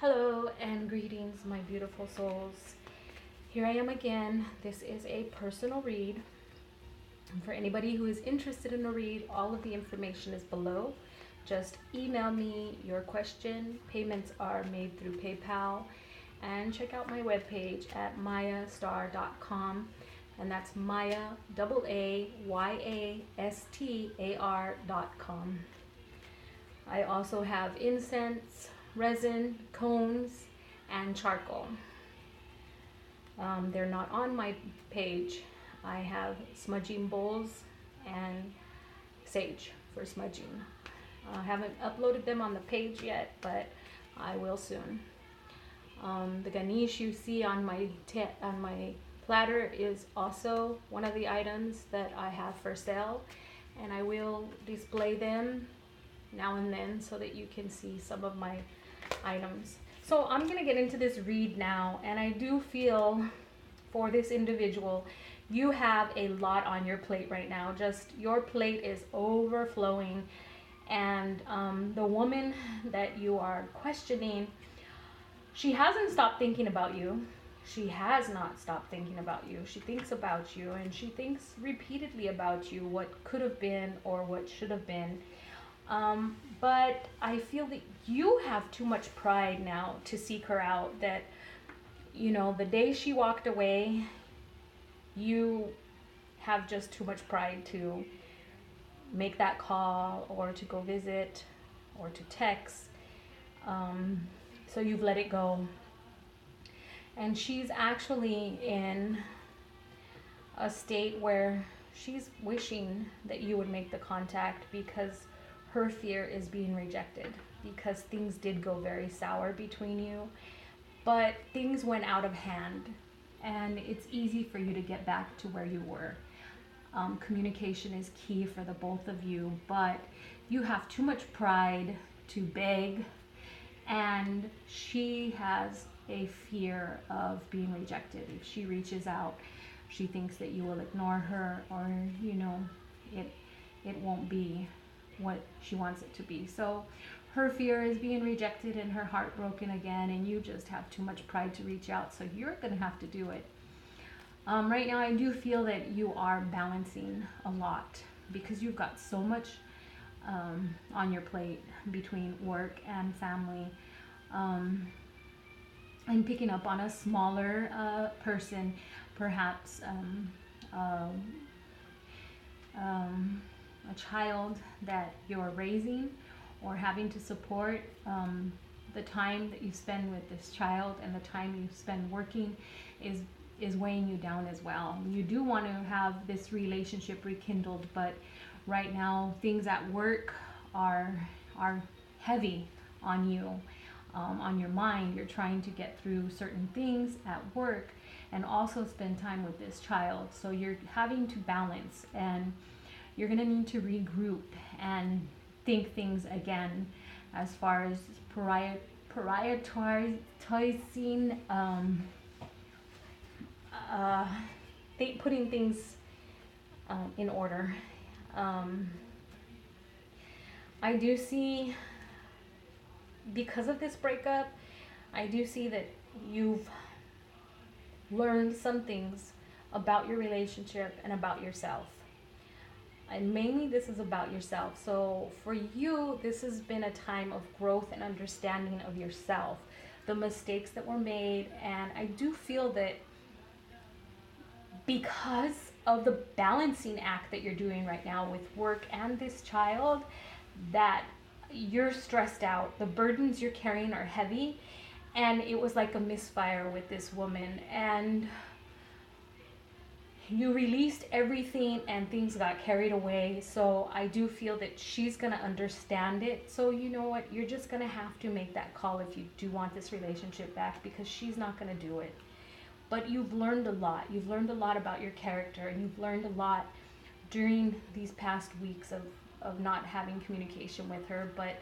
Hello and greetings, my beautiful souls. Here I am again. This is a personal read. For anybody who is interested in a read, all of the information is below. Just email me your question. Payments are made through PayPal. And check out my webpage at mayastar.com. And that's Maya, AAYASTAR.com. I also have incense, resin, cones, and charcoal. They're not on my page. I have smudging bowls and sage for smudging. I haven't uploaded them on the page yet, but I will soon. The Ganesh you see on my platter is also one of the items that I have for sale, and I will display them now and then so that you can see some of my items. So I'm gonna get into this read now, and I do feel for this individual, you have a lot on your plate right now. Just your plate is overflowing, and the woman that you are questioning, she hasn't stopped thinking about you. She has not stopped thinking about you. She thinks about you, and she thinks repeatedly about you, what could have been or what should have been. But I feel that you have too much pride now to seek her out. That, you know, the day she walked away, you have just too much pride to make that call or to go visit or to text. So you've let it go. And she's actually in a state where she's wishing that you would make the contact, because her fear is being rejected, because things did go very sour between you, but things went out of hand, and it's easy for you to get back to where you were. Communication is key for the both of you, but you have too much pride to beg, and she has a fear of being rejected. If she reaches out, she thinks that you will ignore her, or it won't be what she wants it to be. So her fear is being rejected and her heart broken again, and you just have too much pride to reach out, so you're gonna have to do it. Right now I do feel that you are balancing a lot, because you've got so much on your plate between work and family. I'm picking up on a smaller person, perhaps a child that you're raising or having to support. The time that you spend with this child and the time you spend working is weighing you down as well. You do want to have this relationship rekindled, but right now things at work are heavy on you, on your mind. You're trying to get through certain things at work and also spend time with this child. So you're having to balance, and you're going to need to regroup and think things again as far as prioritizing, putting things in order. I do see, because of this breakup, I do see that you've learned some things about your relationship and about yourself. And mainly this is about yourself. So for you, this has been a time of growth and understanding of yourself, the mistakes that were made. And I do feel that because of the balancing act that you're doing right now with work and this child, that you're stressed out. The burdens you're carrying are heavy, and it was like a misfire with this woman, and you released everything and things got carried away. So I do feel that she's gonna understand it. So you know what, you're just gonna have to make that call if you do want this relationship back, because she's not gonna do it. But you've learned a lot. You've learned a lot about your character, and you've learned a lot during these past weeks of not having communication with her. But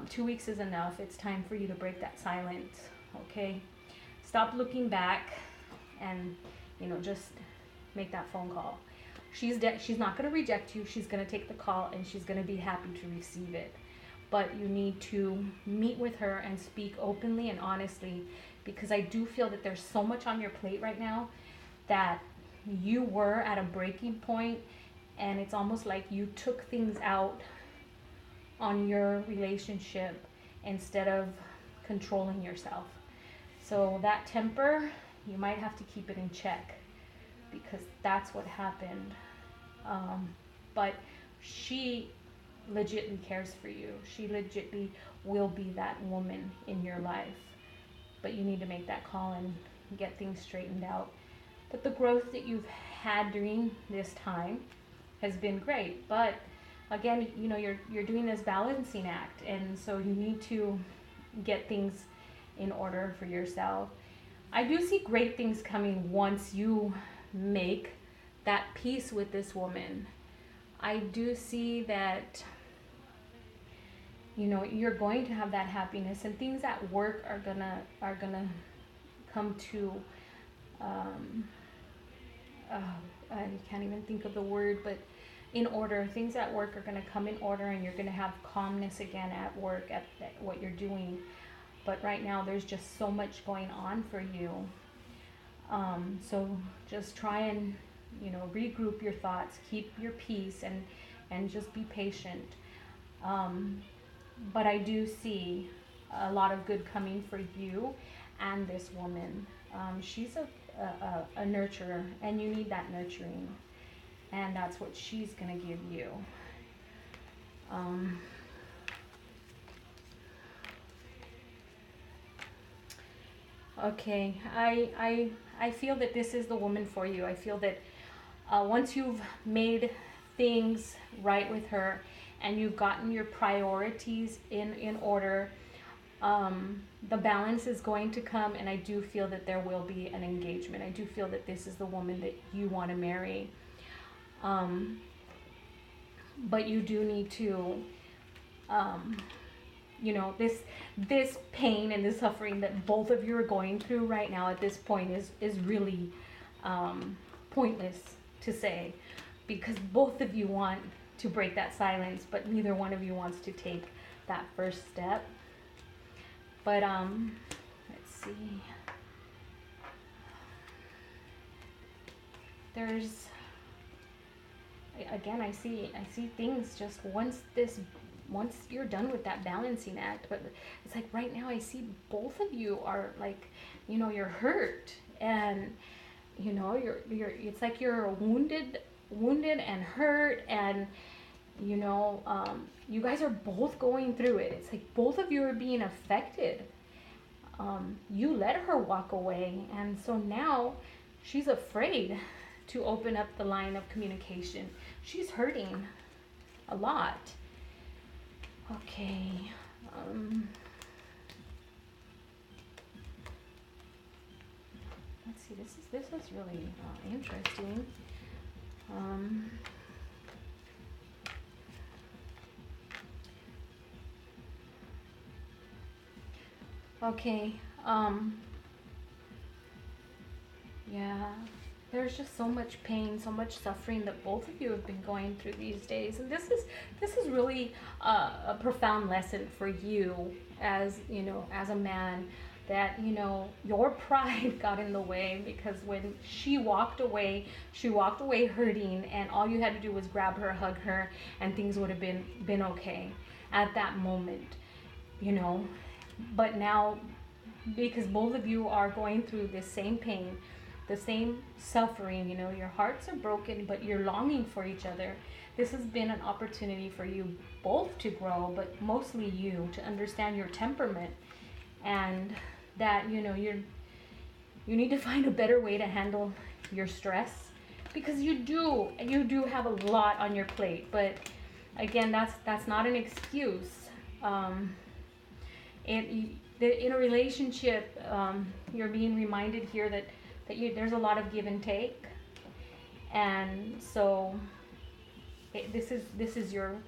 2 weeks is enough. It's time for you to break that silence, okay? Stop looking back and, just make that phone call. She's not going to reject you. She's going to take the call, and she's going to be happy to receive it. but you need to meet with her and speak openly and honestly, because I do feel that there's so much on your plate right now that you were at a breaking point, and it's almost like you took things out on your relationship instead of controlling yourself. So that temper, you might have to keep it in check, because that's what happened. But she legitly cares for you. She legitly will be that woman in your life. But you need to make that call and get things straightened out. But the growth that you've had during this time has been great. But again, you're doing this balancing act, and so you need to get things in order for yourself. I do see great things coming once you make that peace with this woman. I do see that you're going to have that happiness, and things at work are gonna come to I can't even think of the word, but in order. Things at work are going to come in order, and you're going to have calmness again at work, at what you're doing. But right now there's just so much going on for you. So just try and regroup your thoughts, keep your peace, and just be patient. But I do see a lot of good coming for you and this woman. She's a nurturer, and you need that nurturing, and that's what she's gonna give you. Okay, I feel that this is the woman for you. I feel that once you've made things right with her and you've gotten your priorities in order, the balance is going to come, and I do feel that there will be an engagement. I do feel that this is the woman that you want to marry. But you do need to, this pain and this suffering that both of you are going through right now at this point is really pointless to say, because both of you want to break that silence, but neither one of you wants to take that first step. But let's see. There's again, I see things just once you're done with that balancing act. But it's like right now I see both of you are like, you're hurt, and you're it's like you're wounded and hurt, and you guys are both going through it. It's like both of you are being affected. You let her walk away, and so now she's afraid to open up the line of communication. She's hurting a lot. Okay. Let's see. This is really interesting. Okay. Yeah. There's just so much pain, so much suffering that both of you have been going through these days, and this is really a profound lesson for you as as a man, that your pride got in the way, because when she walked away hurting, and all you had to do was grab her, hug her, and things would have been okay at that moment, But now, because both of you are going through the same pain, the same suffering, your hearts are broken, but you're longing for each other. This has been an opportunity for you both to grow, but mostly you to understand your temperament, and that you need to find a better way to handle your stress, because you do have a lot on your plate. But again, that's not an excuse. In a relationship, you're being reminded here that there's a lot of give and take, and so this is your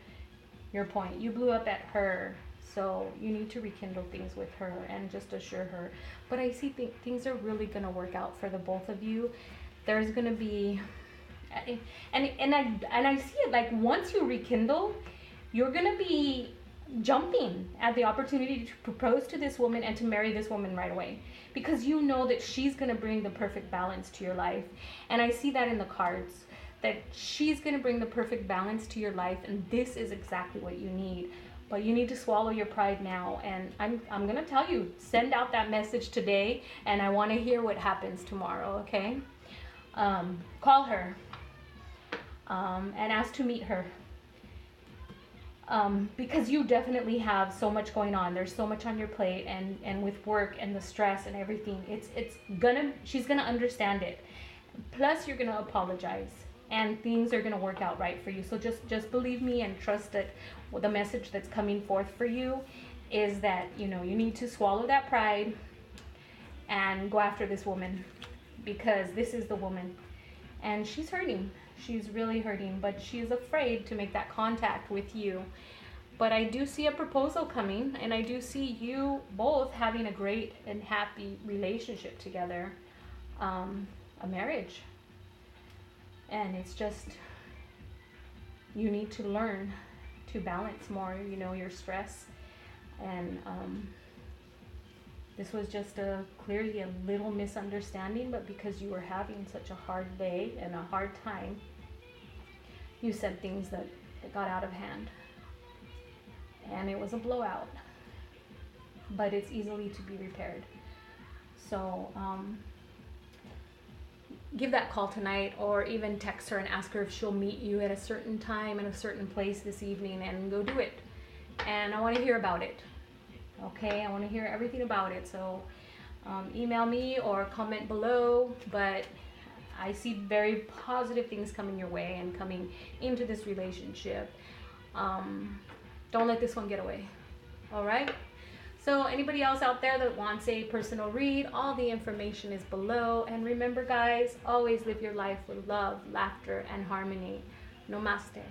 point. You blew up at her, so you need to rekindle things with her and just assure her. But I see things are really going to work out for the both of you. There's going to be, and I see it like once you rekindle, you're going to be jumping at the opportunity to propose to this woman and to marry this woman right away, because you know that she's going to bring the perfect balance to your life. And I see that in the cards, that she's going to bring the perfect balance to your life, and this is exactly what you need. But you need to swallow your pride now, and I'm going to tell you, send out that message today, and I want to hear what happens tomorrow, okay? Call her and ask to meet her. Because you definitely have so much going on. There's so much on your plate, and with work and the stress and everything, she's gonna understand it. Plus, you're gonna apologize, and things are gonna work out right for you. So just believe me and trust that the message that's coming forth for you is that, you know, you need to swallow that pride and go after this woman, because this is the woman, and she's hurting. She's really hurting, but she's afraid to make that contact with you. But I do see a proposal coming, and I do see you both having a great and happy relationship together, a marriage. And it's just, you need to learn to balance more, you know, your stress. And this was just clearly a little misunderstanding, but because you were having such a hard day and a hard time, you said things that got out of hand, and it was a blowout, but it's easily to be repaired. So give that call tonight, or even text her and ask her if she'll meet you at a certain time in a certain place this evening, and go do it. And I want to hear about it. Okay, I want to hear everything about it. So email me or comment below, but I see very positive things coming your way and coming into this relationship. Don't let this one get away. All right? So anybody else out there that wants a personal read, all the information is below. And remember, guys, always live your life with love, laughter, and harmony. Namaste.